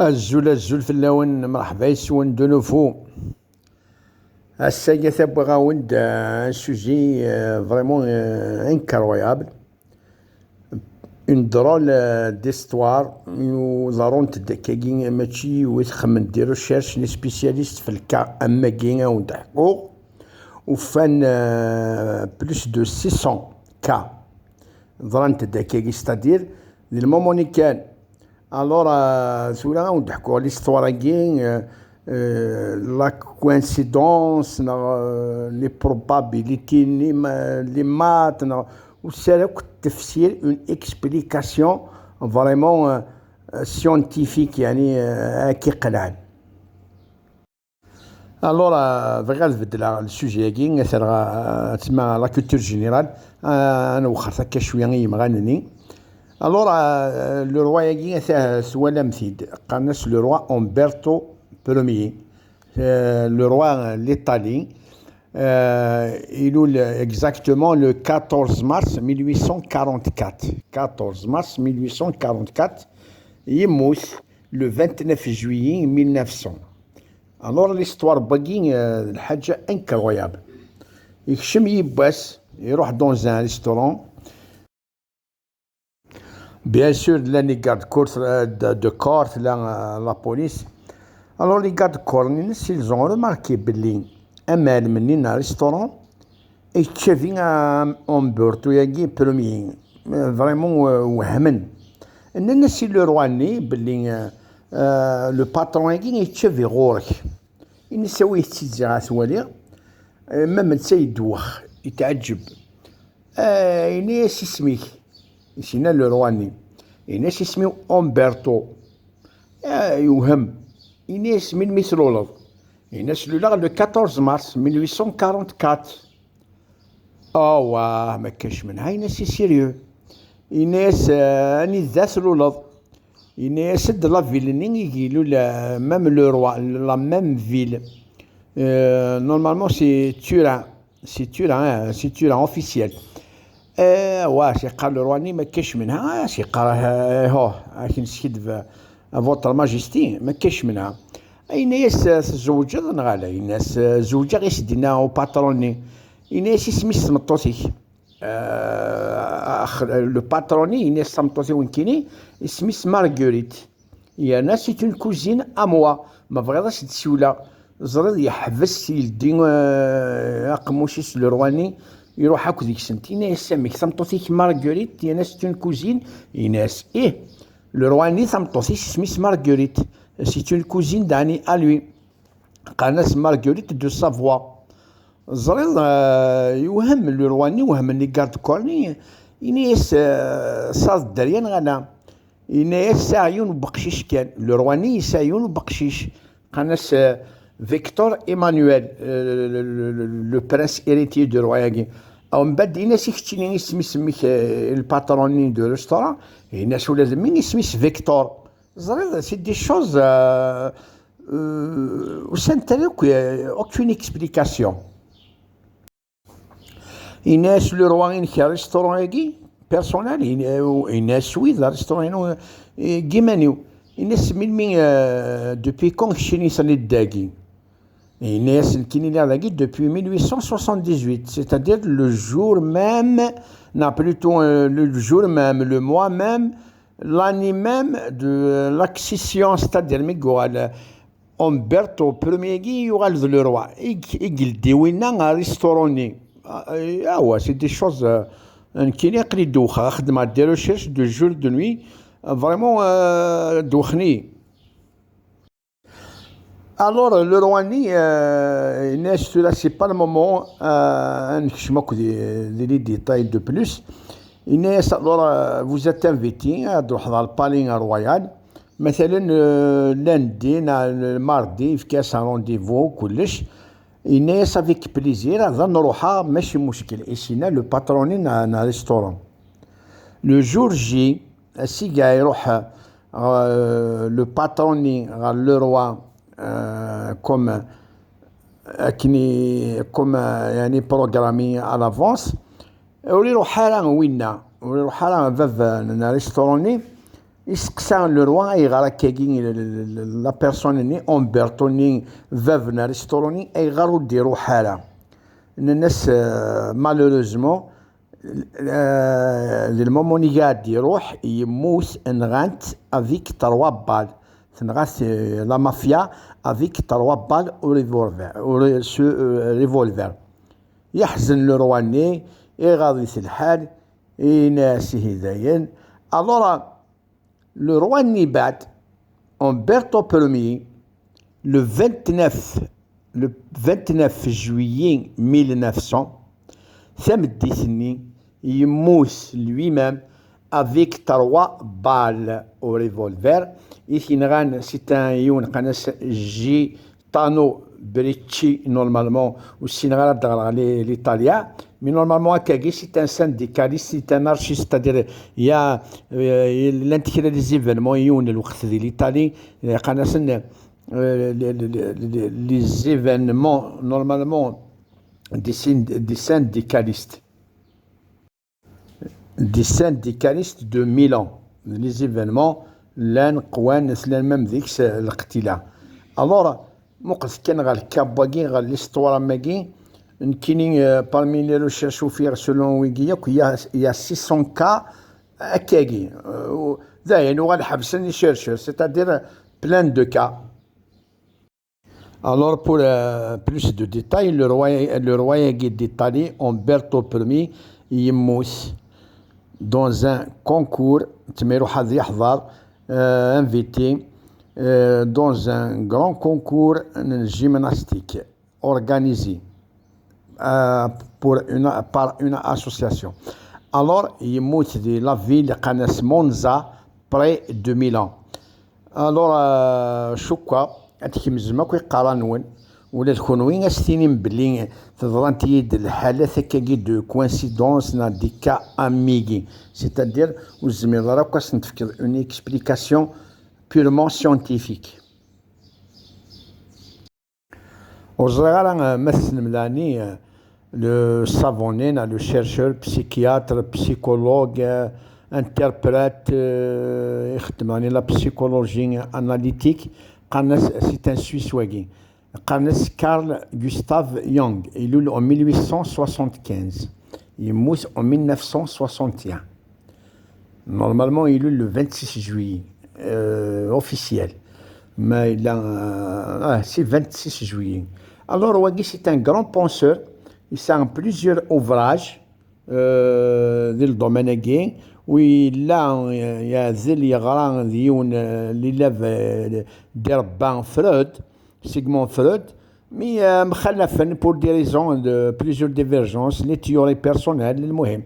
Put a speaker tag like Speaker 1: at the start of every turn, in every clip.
Speaker 1: الزول فلاون مرحبا يسون دو نوفو. هسا تبغى غاوند ان سوجي فريمون انكرويابل، اون درول ديستوار وزارون تدكاكين ماشي ويتخمن دي ريشيرش لي سبيسياليست في الكا اما كينا وندحقو وفان بلوس دو 600 كا ضران تدكاكي ستادير دي الموموني كان الور سولا ونضحكوا على ليستوار كي لا كوانسيدونس لي بروبابيليتي لي مات وسالك التفسير اون اكسبليكاسيون فريمون سيونتيفيك يعني كي قلعان. الور بغا نبدل السوجي كي تسمى لا كولتور جينيرال انا وخرت هكا شويه يمغانني. Alors, le roi Yagi est soit l'amphide, Carnes le roi Umberto Ier, le roi l'Italie, il est exactement le 14 mars 1844. 14 mars 1844, il est mort le 29 juillet 1900. Alors, l'histoire Bagui, c'est incroyable. Il va dans un restaurant. Bien sûr, là, les gardes-corps de corps, la police. Alors, les gardes-corps, ils ont remarqué que un restaurant et chevin Umberto Yagi premier. Vraiment, وهمن. الناس اللي رواني باللي le patron Yagi يتشفي غورك. يسوي تيزات ولي مام يدوخ يتعجب. يناس اسميك. سينا لو رواني إناس اسمه أمبرتو يوهم إناس من مثل ولد إناس لو 14 مارس 1844 واه مكاش منها إناس سيريو إناس أني ذات الولد إناس د لا فيل ني يقيلو لا مام لو روا لا مام فيل نورمالمون سي توران اوفيسيال. واش قال رواني ما كاش منها سي قراه هو لكن سيد فوتر ماجيستي ما كاش منها. اي ناس تزوج نغالا الناس زوجه غير سدينا او باتروني الناس اسمي سمطوسي لو باتروني الناس سمطوسي وين كايني اسمي مارغوريت يا ناس سي اون كوزين اموا ما بغيتش تسولا زرد يحبس يلدي قموشيس لرواني يروح هاكو ديك السنت يناس ساميك ثمطوثيك مارغوريت يناس تون كوزين يناس لو رواني ثمطوثيك سميس مارغوريت سي تون كوزين داني الوي قالناس مارغوريت دو سافوا زريض يوهم لو رواني وهم لي كارد كورني يناس صاد دريان غانا يناس ساعيون بقشيش كان لو رواني ساعيون بقشيش قالناس فيكتور ايمانويل لو برنس هيريتي دو روياغي او من بعد الناس يختيني سميك الباتروني دو ريستوران الناس ولا زمين سميس فيكتور زريض سي دي شوز وسانتالوك اوكين اكسبليكاسيون. الناس لو روان كي ريستوران يجي بيرسونال الناس سويد ريستوران كيمانيو الناس من دوبي كون شيني سني داكي الناس كاينين لاكي depuis 1878, c'est-à-dire le jour même, non plutôt le jour même, le mois même, l'année même de l'accession, c'est-à-dire ميغوال Umberto Ier يغال le roi يقل ديوينا ريستوروني c'est des choses كاين يقري دوخه خدمه دي ريشيرش دو جور دو نوي vraiment دوخني. Alors, le Rwani, là, c'est pas le moment, je m'occupe des détails de plus. Alors, vous êtes invité à le palais royal. مثلا lundi, le mardi, في كاس rendez-vous كلش. الناس avec plaisir, هذا نروحها ماشي مشكل. إيشينا le patronné na restaurant. Le jour J, si يروح le patronné le roi comme يعني programmé à l'avance. ويروح حالا وينا ويروح حالا فاف ريستوروني يسقسا لو روا ايغار هكاكي لا بيرسون ني امبرتو ني فافنا ريستوروني ايغارو ديرو حاله ان الناس مالوروزمون للمومون يقعد يروح يموت انغانت افيك 3 بال تنغاس لا مافيا افيك 3 بال او ريفولفر يحزن لو رواني يغاضي الحال يناسي هدايا الورا لو رواني بعد امبرتو برومي لو 29 juillet 1900 ثمديتني يموت lui-même avec 3 balles au revolver يثينغان سيتان يون قناس جي طانو بريتشي نورمالمون والسينغال دغرا لإيطاليا مي نورمالمون هكاكي سيت ان سانديكاليست سيت ان ارشيست ستادير يا لانتيكرا لي زيفينمون يون الوقت ديال لإيطالي قناس لي زيفينمون نورمالمون des syndicalistes de Milan. Les événements لان قوان سلان مام ذيك الاقتلاع. الوغ موقف كان غا الكاباكي غا ليستوار ماكي كاينين بارمي لي ريشيرش وفيغ سولون ويكياك يا 600 كا هكاكي داين وغنحبسن يشيرشو سيتادير بلان دو كا. Alors, pour plus de détails, le roi d'Italie, Umberto I, يموت dans un concours, invité dans un grand concours gymnastique organisé par une association. Alors, يموت de la ville de Monza, près de Milan. Alors, شكا أتكمزما كي قرانون ولا تكون وين استينين بلي تضرانت يد الحالات هكاكي دو كوانسيدونس نا دي كا اميغي سيتادير وزميل راك كاس نتفكر اون اكسبليكاسيون بيرمون سيونتيفيك. وزغالا مثل ملاني لو سافونين لو شيرشور بسيكياتر بسيكولوج انتربريت يخدم راني لا بسيكولوجي اناليتيك قالنا سي ان سويس واقي قالنا كارل غوستاف يونغ يولد en 1875 يموت en 1961 normalement il est le 26 juillet officiel mais il a c'est 26 juillet. Alors واقي c'est un grand penseur, il a plusieurs ouvrages dans le domaine هكي ولا يازال يغرا ديون اللي لاف دير بان فرويد سيغمون فرويد مي مخلفا بور دي ريزون دو بليزيور ديفيرجونس لي تيوري بيرسونيل. المهم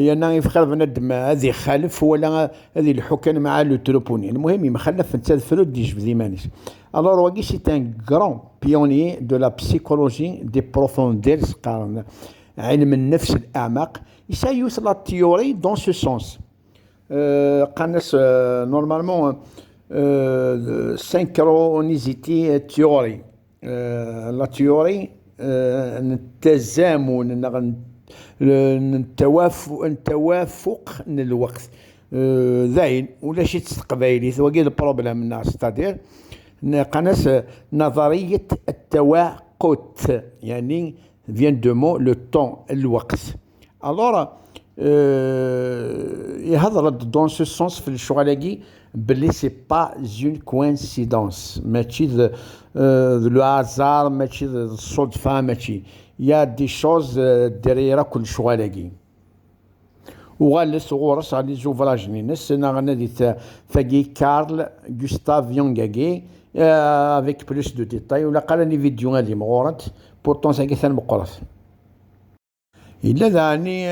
Speaker 1: يانا يفخر بنادم هذه خالف ولا هذه الحكم مع لو تروبوني. المهم مخلف انت فرويد يجبد ديمانيش. الوغ واقي سي ان غران بيونيي دو لا بسيكولوجي دي بروفونديرز قارن علم النفس الأعمق. Ça use la théorie dans ce sens. Normalement, synchronicity théorie. La théorie, التزامن التوافق الوقت زين ولا شي تقبايلي ثواقي البروبليم الناس تادير قناس نظرية التوقت يعني vient de mot le temps الوقت. Alors يهضر dans ce sens في الشغلاكي بلي سي با une coïncidence ماشي لو هازار ماشي الصدفة ماشي يا دي شوز دريرة كل شغلاكي. وغالس غورس على زوفراج نينس نغنى فاكي كارل غوستاف يونغاكي avec plus de détails ولا قال لي فيديو غادي مغورت بورتون ساكي ثان مقرف. إلا ذاني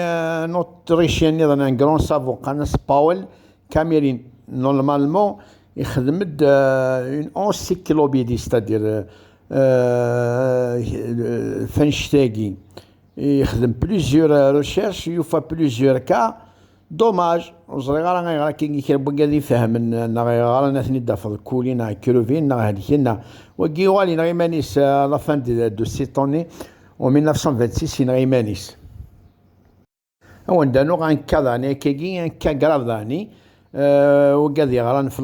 Speaker 1: نوتريشيان نظن ان كرون سافو قناص باول كاميرين نورمالمون يخدم اون انسيكلوبيدي ستادير فانشتاغي يخدم بليزيور ريشيرش يوفا بليزيور كا دوماج وزري غالا غيغرا كي كيربو قادي يفهم نا غيغرا ناثني دافض كولينا كروفين نا هاديكنا وكي والي نا مانيس لا فان دو سيتوني و 1926 نا مانيس. وندانو غان كاداني كيكي ان كاغراف داني وقاعد يغران في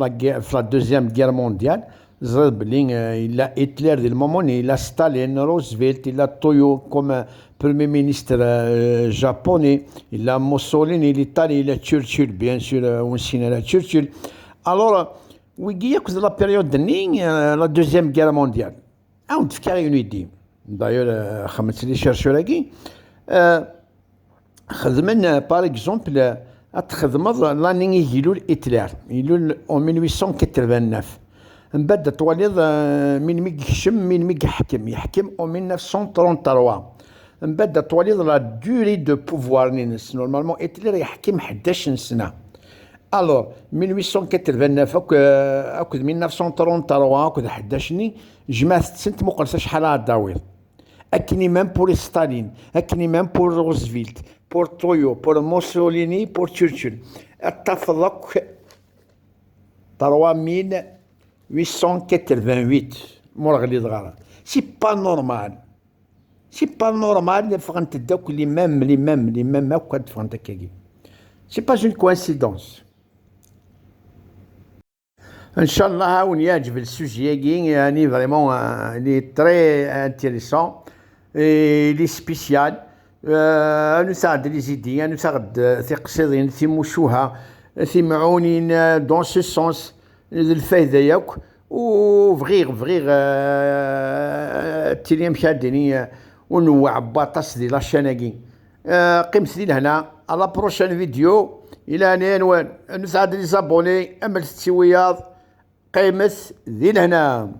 Speaker 1: لا دوزيام غير مونديال. زرد بلي إلا هتلر دي المومون، إلا ستالين، روزفلت، إلا تويو كوم بريمي مينيستر جابوني، إلا موسوليني الإيطالي، إلا تشرشل بيان سور ونسينا لا تشرشل. ألور ويجي ياكل لا بيريود دني لا دوزيام غير مونديال عاود تفكر اون ايدي. دايور خمس لي شيرشوراكي خدمن باغ اكزومبل تخدمض لاني يجيلو هتلر يلو اون 1889 من بعد تواليض من مي يكشم من مي يحكم اون 1933 من بعد تواليض لا دوري دو بوفوار نينس نورمالمون هتلر يحكم 11 سنه. الوغ 1889 اكد 1933 اكد 11 جمعت سنت مقرصه شحال الداوير اكني مام بور ستالين اكني مام بور روزفلت بور تويو بور موسوليني بور تشرشل اتفضك 3888 مور غلي دغار. سي با نورمال، سي با نورمال فغنت داك لي مام هاكا فغنت هكاكي. سي با اون كوانسيدونس. ان شاء الله هاون يعجب السوجي يعني فريمون لي تري انتيريسون لي سبيسيال. نساعد لي زيديا نساعد تقصيدين تيموشوها تيمعونين دون سو سونس الفايده ياك وفغيغ تيلي مشادني ونوع باطاس دي لاشاناكي. قيمت لي لهنا على بروشان فيديو الى عنوان نساعد لي زابوني امل ستيوياض قيمت ذي لهنا.